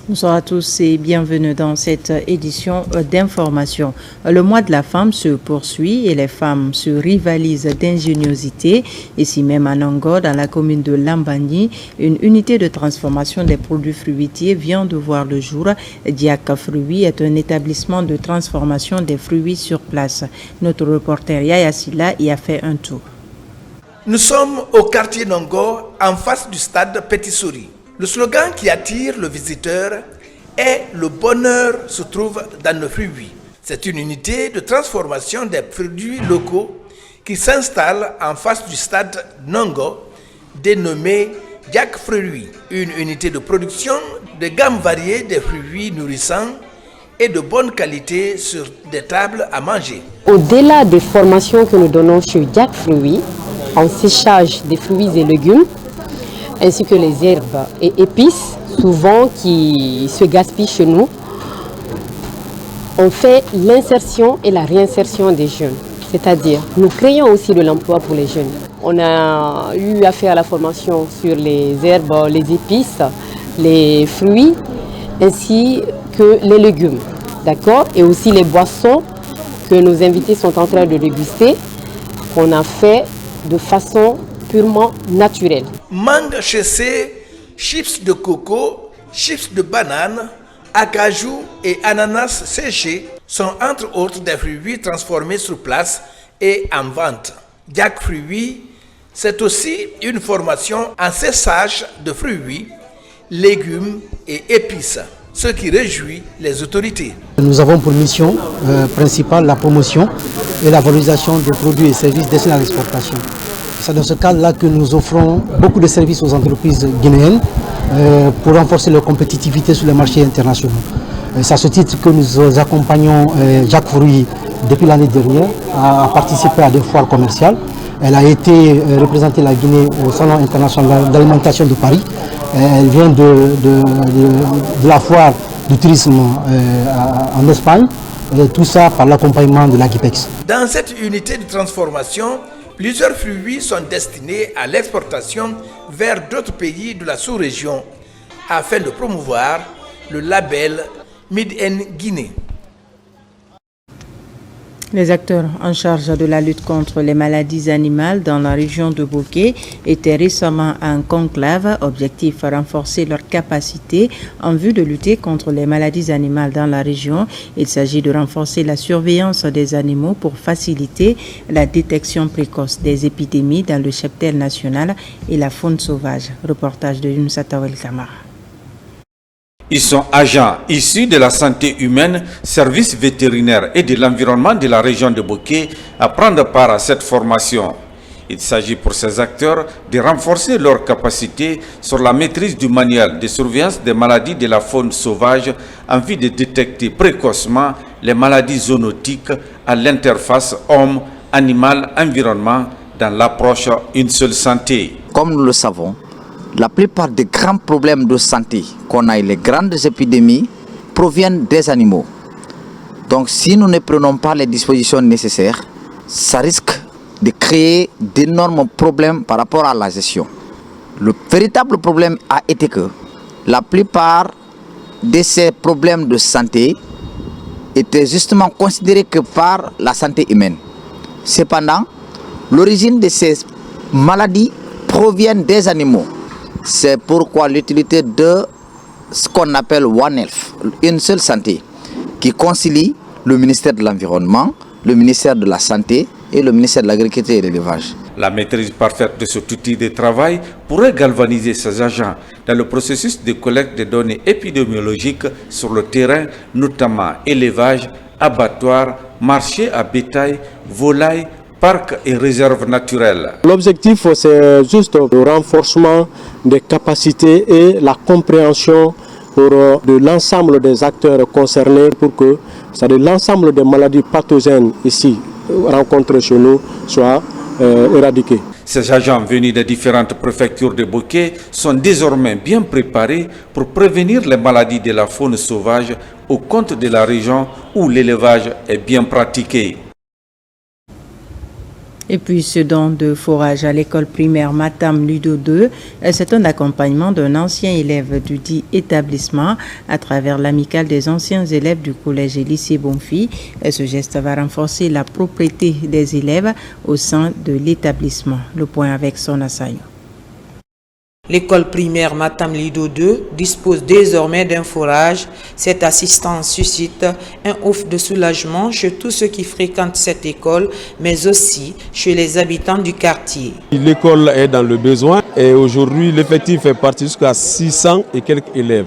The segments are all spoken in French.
Bonsoir à tous et bienvenue dans cette édition d'information. Le mois de la femme se poursuit et les femmes se rivalisent d'ingéniosité. Ici même à Nango, dans la commune de Lambani, une unité de transformation des produits fruitiers vient de voir le jour. Diak Fruits est un établissement de transformation des fruits sur place. Notre reporter Yaya Silla y a fait un tour. Nous sommes au quartier Nango, en face du stade Petit Souris. Le slogan qui attire le visiteur est « Le bonheur se trouve dans nos fruits ». C'est une unité de transformation des produits locaux qui s'installe en face du stade Nango, dénommée Diak Fruits, une unité de production de gamme variée des fruits nourrissants et de bonne qualité sur des tables à manger. Au-delà des formations que nous donnons chez Diak Fruits, en séchage des fruits et légumes, ainsi que les herbes et épices, souvent qui se gaspillent chez nous, on fait l'insertion et la réinsertion des jeunes. C'est-à-dire, nous créons aussi de l'emploi pour les jeunes. On a eu à faire la formation sur les herbes, les épices, les fruits, ainsi que les légumes. D'accord ? Et aussi les boissons que nos invités sont en train de déguster, qu'on a fait de façon purement naturelle. Mangue chassée, chips de coco, chips de banane, acajou et ananas séchés sont entre autres des fruits transformés sur place et en vente. Diak Fruits, c'est aussi une formation en séchage de fruits, légumes et épices, ce qui réjouit les autorités. Nous avons pour mission principale la promotion et la valorisation des produits et services destinés à l'exportation. C'est dans ce cadre-là que nous offrons beaucoup de services aux entreprises guinéennes pour renforcer leur compétitivité sur les marchés internationaux. C'est à ce titre que nous accompagnons Diak Fruits depuis l'année dernière à participer à des foires commerciales. Elle a été représenter la Guinée au Salon international d'alimentation de Paris. Elle vient de la foire du tourisme en Espagne, et tout ça par l'accompagnement de la GIPEX. Dans cette unité de transformation, plusieurs fruits sont destinés à l'exportation vers d'autres pays de la sous-région afin de promouvoir le label Made in Guinée. Les acteurs en charge de la lutte contre les maladies animales dans la région de Boké étaient récemment en conclave, objectif renforcer leur capacité en vue de lutter contre les maladies animales dans la région. Il s'agit de renforcer la surveillance des animaux pour faciliter la détection précoce des épidémies dans le cheptel national et la faune sauvage. Reportage de Younoussa Tawel Kamara. Ils sont agents issus de la santé humaine, services vétérinaires et de l'environnement de la région de Boké à prendre part à cette formation. Il s'agit pour ces acteurs de renforcer leur capacité sur la maîtrise du manuel de surveillance des maladies de la faune sauvage en vue de détecter précocement les maladies zoonotiques à l'interface homme-animal-environnement dans l'approche Une seule santé. Comme nous le savons, la plupart des grands problèmes de santé qu'on a et les grandes épidémies proviennent des animaux. Donc si nous ne prenons pas les dispositions nécessaires, ça risque de créer d'énormes problèmes par rapport à la gestion. Le véritable problème a été que la plupart de ces problèmes de santé étaient justement considérés que par la santé humaine. Cependant, l'origine de ces maladies provient des animaux. C'est pourquoi l'utilité de ce qu'on appelle One Health, une seule santé, qui concilie le ministère de l'Environnement, le ministère de la Santé et le ministère de l'Agriculture et de l'Élevage. La maîtrise parfaite de cet outil de travail pourrait galvaniser ces agents dans le processus de collecte des données épidémiologiques sur le terrain, notamment élevage, abattoir, marché à bétail, volailles, parcs et réserves naturelles. L'objectif, c'est juste le renforcement des capacités et la compréhension de l'ensemble des acteurs concernés pour que l'ensemble des maladies pathogènes ici rencontrées chez nous soient éradiquées. Ces agents venus des différentes préfectures de Boké sont désormais bien préparés pour prévenir les maladies de la faune sauvage au compte de la région où l'élevage est bien pratiqué. Et puis ce don de forage à l'école primaire Matam Ludo 2, c'est un accompagnement d'un ancien élève du dit établissement à travers l'amicale des anciens élèves du collège et lycée Bonfi. Ce geste va renforcer la propriété des élèves au sein de l'établissement. Le point avec son assaillant. L'école primaire Matam Lido 2 dispose désormais d'un forage. Cette assistance suscite un ouf de soulagement chez tous ceux qui fréquentent cette école, mais aussi chez les habitants du quartier. L'école est dans le besoin et aujourd'hui l'effectif est parti jusqu'à 600 et quelques élèves.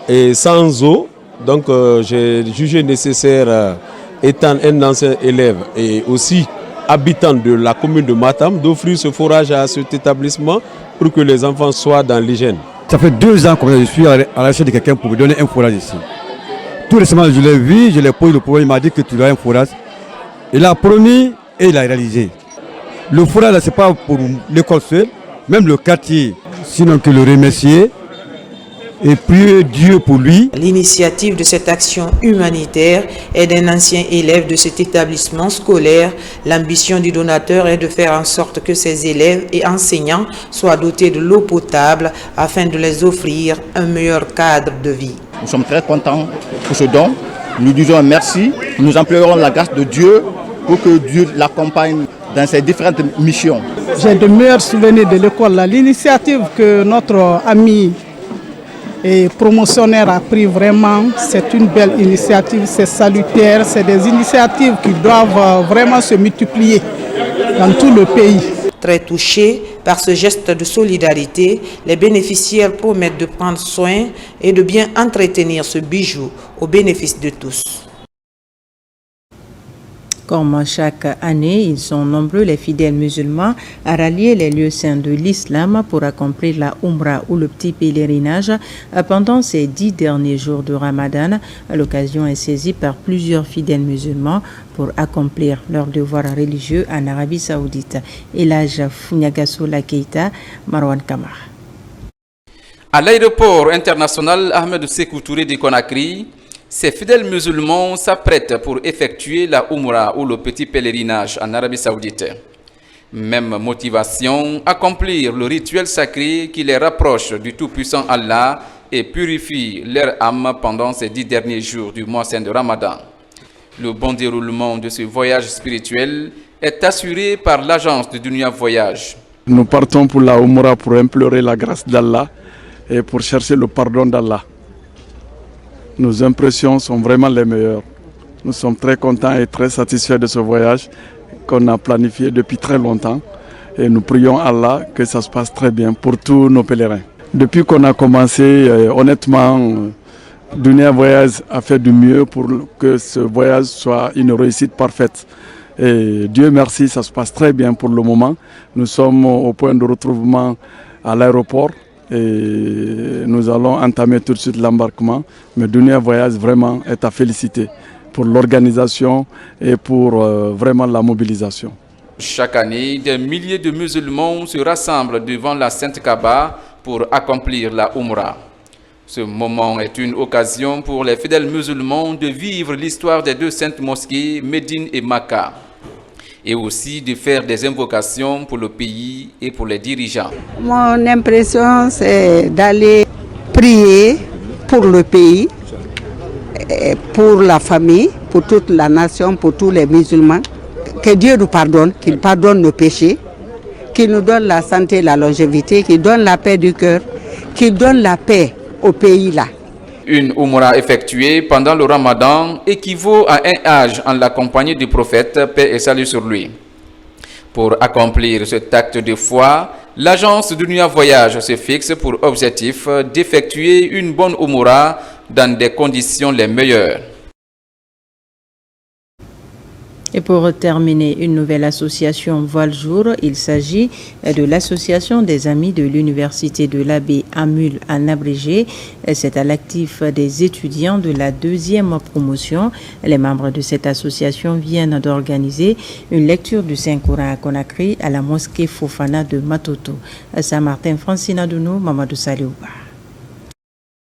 Et sans eau, donc j'ai jugé nécessaire, étant un ancien élève et aussi habitant de la commune de Matam, d'offrir ce forage à cet établissement pour que les enfants soient dans l'hygiène. Ça fait 2 ans que je suis à la recherche de quelqu'un pour me donner un forage ici. Tout récemment, je l'ai vu, je l'ai posé le problème, il m'a dit que tu as un forage. Il a promis et il a réalisé. Le forage, ce n'est pas pour l'école seule, même le quartier, sinon que le remercier et prier Dieu pour lui. L'initiative de cette action humanitaire est d'un ancien élève de cet établissement scolaire. L'ambition du donateur est de faire en sorte que ces élèves et enseignants soient dotés de l'eau potable afin de les offrir un meilleur cadre de vie. Nous sommes très contents pour ce don. Nous disons merci. Nous implorons la grâce de Dieu pour que Dieu l'accompagne dans ses différentes missions. J'ai de meilleurs souvenirs de l'école. L'initiative que notre ami et promotionnaire a pris vraiment, c'est une belle initiative, c'est salutaire, c'est des initiatives qui doivent vraiment se multiplier dans tout le pays. Très touchés par ce geste de solidarité, les bénéficiaires promettent de prendre soin et de bien entretenir ce bijou au bénéfice de tous. Comme chaque année, ils sont nombreux les fidèles musulmans à rallier les lieux saints de l'islam pour accomplir la Umrah ou le petit pèlerinage pendant ces 10 derniers jours de Ramadan. L'occasion est saisie par plusieurs fidèles musulmans pour accomplir leurs devoirs religieux en Arabie Saoudite. Elhadj Founiagasola Keita, Marwan Kamara. À l'aéroport international Ahmed Sékou Touré de Conakry, ces fidèles musulmans s'apprêtent pour effectuer la Umrah ou le petit pèlerinage en Arabie Saoudite. Même motivation, accomplir le rituel sacré qui les rapproche du Tout-Puissant Allah et purifie leur âme pendant ces 10 derniers jours du mois saint de Ramadan. Le bon déroulement de ce voyage spirituel est assuré par l'agence de Dunia Voyage. Nous partons pour la Umrah pour implorer la grâce d'Allah et pour chercher le pardon d'Allah. Nos impressions sont vraiment les meilleures. Nous sommes très contents et très satisfaits de ce voyage qu'on a planifié depuis très longtemps. Et nous prions Allah que ça se passe très bien pour tous nos pèlerins. Depuis qu'on a commencé, honnêtement, Dunia Voyage a fait du mieux pour que ce voyage soit une réussite parfaite. Et Dieu merci, ça se passe très bien pour le moment. Nous sommes au point de retrouvement à l'aéroport. Et nous allons entamer tout de suite l'embarquement. Mais Dunia Voyage vraiment est à féliciter pour l'organisation et pour vraiment la mobilisation. Chaque année, des milliers de musulmans se rassemblent devant la Sainte Kaaba pour accomplir la Umrah. Ce moment est une occasion pour les fidèles musulmans de vivre l'histoire des 2 saintes mosquées, Médine et Makka, et aussi de faire des invocations pour le pays et pour les dirigeants. Mon impression, c'est d'aller prier pour le pays, pour la famille, pour toute la nation, pour tous les musulmans. Que Dieu nous pardonne, qu'il pardonne nos péchés, qu'il nous donne la santé, la longévité, qu'il donne la paix du cœur, qu'il donne la paix au pays là. Une Umrah effectuée pendant le Ramadan équivaut à un hajj en la compagnie du prophète, paix et salut sur lui. Pour accomplir cet acte de foi, l'agence Dunia Voyage se fixe pour objectif d'effectuer une bonne Umrah dans des conditions les meilleures. Et pour terminer, une nouvelle association voit le jour. Il s'agit de l'association des amis de l'université de l'abbé Amul en abrégé. C'est à l'actif des étudiants de la 2e promotion. Les membres de cette association viennent d'organiser une lecture du Saint-Coran à Conakry à la mosquée Fofana de Matoto. Saint-Martin, Francina Dounou, Mamadou Saliouba.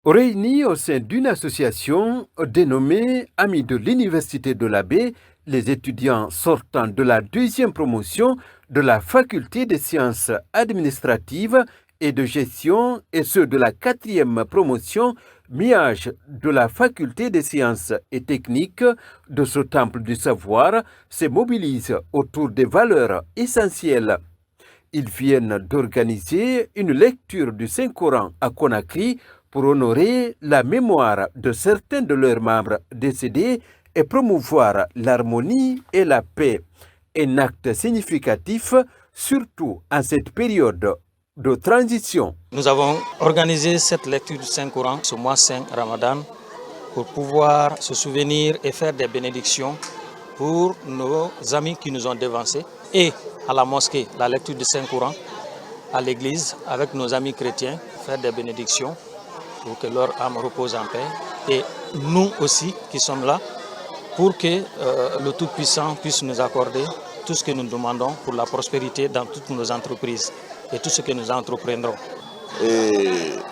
Réunis au sein d'une association dénommée Amis de l'université de l'abbé, Les étudiants sortant de la deuxième promotion de la faculté des sciences administratives et de gestion et ceux de la quatrième promotion mi-âge de la faculté des sciences et techniques de ce temple du savoir se mobilisent autour des valeurs essentielles. Ils viennent d'organiser une lecture du Saint-Coran à Conakry pour honorer la mémoire de certains de leurs membres décédés et promouvoir l'harmonie et la paix. Un acte significatif, surtout en cette période de transition. Nous avons organisé cette lecture du Saint-Coran ce mois saint Ramadan pour pouvoir se souvenir et faire des bénédictions pour nos amis qui nous ont dévancés et à la mosquée, la lecture du Saint-Coran, à l'église avec nos amis chrétiens, faire des bénédictions pour que leur âme repose en paix et nous aussi qui sommes là pour que le Tout-Puissant puisse nous accorder tout ce que nous demandons pour la prospérité dans toutes nos entreprises et tout ce que nous entreprendrons. Et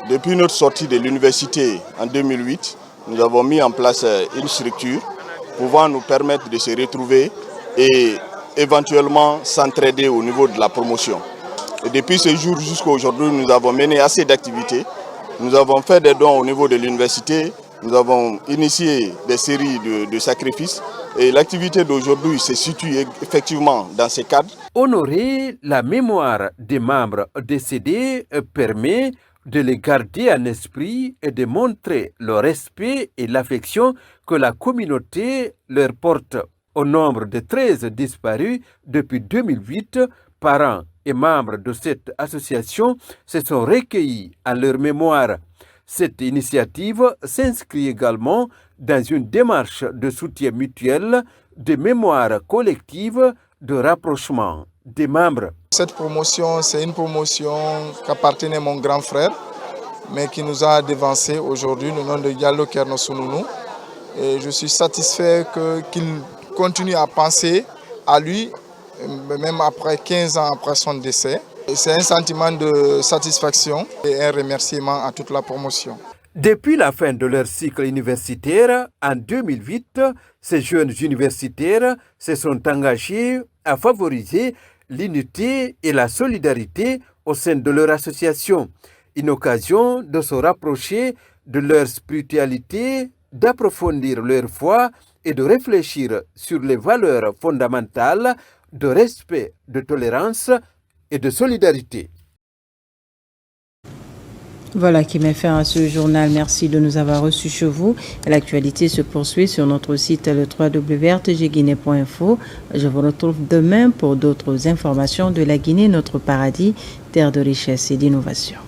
depuis notre sortie de l'université en 2008, nous avons mis en place une structure pouvant nous permettre de se retrouver et éventuellement s'entraider au niveau de la promotion. Et depuis ce jour jusqu'à aujourd'hui, nous avons mené assez d'activités. Nous avons fait des dons au niveau de l'université, nous avons initié des séries de sacrifices et l'activité d'aujourd'hui se situe effectivement dans ces cadres. Honorer la mémoire des membres décédés permet de les garder en esprit et de montrer le respect et l'affection que la communauté leur porte. Au nombre de 13 disparus depuis 2008, parents et membres de cette association se sont recueillis à leur mémoire. Cette initiative s'inscrit également dans une démarche de soutien mutuel, de mémoire collective, de rapprochement des membres. Cette promotion, c'est une promotion qu'appartenait mon grand frère, mais qui nous a dévancé aujourd'hui, le nom de Diallo Kerno Sununu. Et je suis satisfait qu'il continue à penser à lui, même après 15 ans après son décès. C'est un sentiment de satisfaction et un remerciement à toute la promotion. Depuis la fin de leur cycle universitaire, en 2008, ces jeunes universitaires se sont engagés à favoriser l'unité et la solidarité au sein de leur association. Une occasion de se rapprocher de leur spiritualité, d'approfondir leur foi et de réfléchir sur les valeurs fondamentales de respect, de tolérance et de solidarité. Voilà qui met fin à ce journal. Merci de nous avoir reçus chez vous. L'actualité se poursuit sur notre site le www.rtgguinée.info. Je vous retrouve demain pour d'autres informations de la Guinée, notre paradis, terre de richesse et d'innovation.